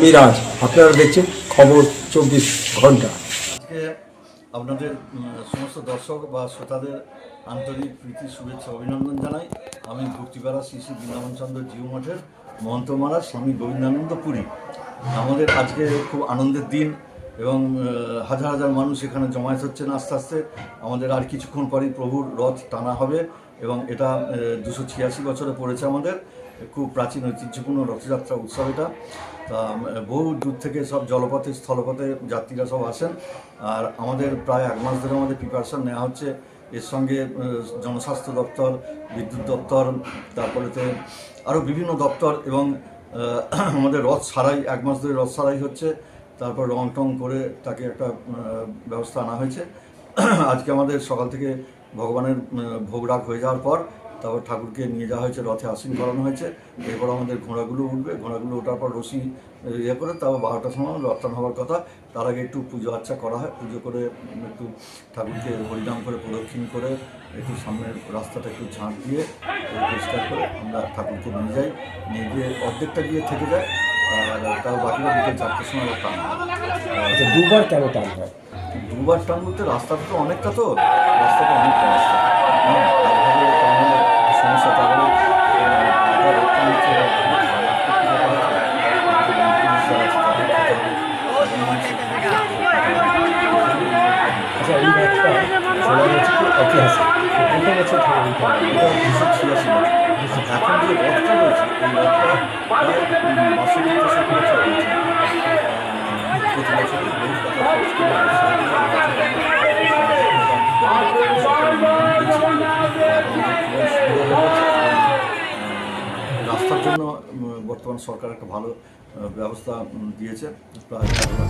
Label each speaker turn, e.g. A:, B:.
A: মিরাজ, আপনারা দেখছেন খবর 24 ঘন্টা।
B: আজকে আপনাদের সমস্ত দর্শক বা শ্রোতাদের আন্তরিক প্রীতি শুভেচ্ছা অভিনন্দন জানাই। আমি ভক্তিপাড়া শ্রী শ্রী বৃন্দাবনচন্দ্র জিউ মঠের মহন্ত মহারাজ স্বামী গোবিন্দানন্দ পুরী। আমাদের আজকে খুব আনন্দের দিন এবং হাজার হাজার মানুষ এখানে জমায়েত হচ্ছেন। আস্তে আস্তে আমাদের আর কিছুক্ষণ পরেই প্রভুর রথ টানা হবে এবং এটা 286 বছরে পড়েছে। আমাদের খুব প্রাচীন ঐতিহ্যপূর্ণ রথযাত্রা উৎসব এটা। তা বহু দূর থেকে সব জলপথে স্থলপথে যাত্রীরা সব আসেন। আর আমাদের প্রায় এক মাস ধরে আমাদের প্রিপারেশন নেওয়া হচ্ছে। এর সঙ্গে জনস্বাস্থ্য দপ্তর, বিদ্যুৎ দপ্তর, তারপরেতে আরও বিভিন্ন দপ্তর এবং আমাদের রথ সারাই, এক মাস ধরে রথ সারাই হচ্ছে। তারপর রং টং করে তাকে একটা ব্যবস্থা আনা হয়েছে। আজকে আমাদের সকাল থেকে ভগবানের ভোগ রাগ হয়ে যাওয়ার পর তারপর ঠাকুরকে নিয়ে যাওয়া হয়েছে, রথে আসীন করানো হয়েছে। এরপর আমাদের ঘোড়াগুলো উঠবে, ঘোড়াগুলো ওঠার পর রশি করে তারপর 12টার সময় রথটান হওয়ার কথা। তার আগে একটু পুজো আর্চা করা হয়, পুজো করে একটু ঠাকুরকে হরিনাম করে প্রদক্ষিণ করে একটু সামনের রাস্তাটা একটু ঝাঁট দিয়ে পরিষ্কার করে আমরা ঠাকুরকে নিয়ে যাই। নিয়ে গিয়ে অর্ধেকটা গিয়ে থেকে যায় আর তার বাকিটা বিকেল 4টার সময় টান হয়।
A: দুবার কেন টান হয়?
B: দুবার টান বলতে রাস্তাটা তো অনেকটা, তো রাস্তাটা অনেকটা রাস্তা, হ্যাঁ, একভাবে টানলে সমস্যা। তারপরে
A: আচ্ছা, এই রথটা শোনা যাচ্ছে কি ঐতিহাসিক, কত বছর ধরে নিতে হবে?
B: এটা 286 বছর। এখন যে রথটা রয়েছে এই রথটা প্রায় 500-600 বছর রয়েছে। প্রতি বছর বহু টাকা খরচ করে রাস্তার জন্য বর্তমান সরকার একটা ভালো ব্যবস্থা দিয়েছে। প্রায় 4 লাখ